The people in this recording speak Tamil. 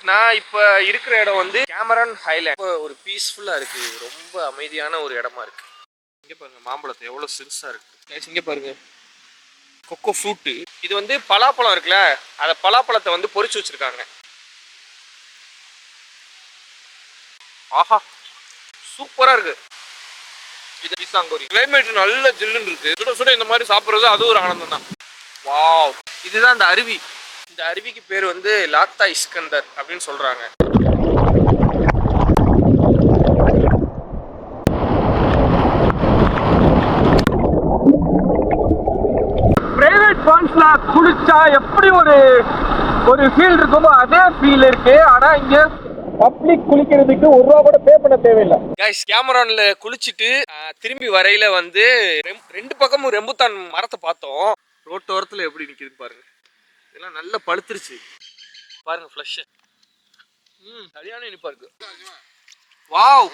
நான் இப்போ இருக்கிற இடம் வந்து கேமரான் ஹைலேண்ட். ஒரு பீஸ்ஃபுல்லாக இருக்குது, ரொம்ப அமைதியான ஒரு இடமா இருக்குது. இங்கே பாருங்கள் மாம்பழத்தை எவ்வளோ சிறுசாக இருக்குது. இங்கே பாருங்கள் கொக்கோ ஃப்ரூட்டு. இது வந்து பலாப்பழம் இருக்குல்ல, அந்த பலாப்பழத்தை வந்து பொரிச்சு வச்சுருக்காங்க. ஆஹா சூப்பராக இருக்குது. இது பீசாங்கோரி. கிளைமேட் நல்ல ஜில்லுன்னு இருக்குது. சுட சுட இந்த மாதிரி சாப்பிட்றது அது ஒரு ஆனந்தம் தான். வாவ், இதுதான் இந்த அருவி. இந்த அருவிக்கு பேர் வந்து லாத்தா இஸ்கந்தர் அப்படின்னு சொல்றாங்க. பிரைவேட் ஃபால்ஸ்ல குளிச்சா எப்படி ஒரு ஃபீல் இருக்குமோ அதே ஃபீல் இருக்கு. ஆனா இங்க பப்ளிக் குளிக்கிறதுக்கு ₹1 கூட பே பண்ண தேவையில்லை. கைஸ், கேமரான்ல குளிச்சுட்டு திரும்பி வரையில வந்து 2 பக்கமும் ரெம்புத்தான் மரத்தை பார்த்தோம். ரோட்டோரத்துல எப்படி நிக்குதுன்னு பாருங்க. இதெல்லாம் நல்லா பழுத்துருச்சு பாருங்க. ஃப்ளஷ் சரியான இனிப்பா இருக்கு. வாவ்,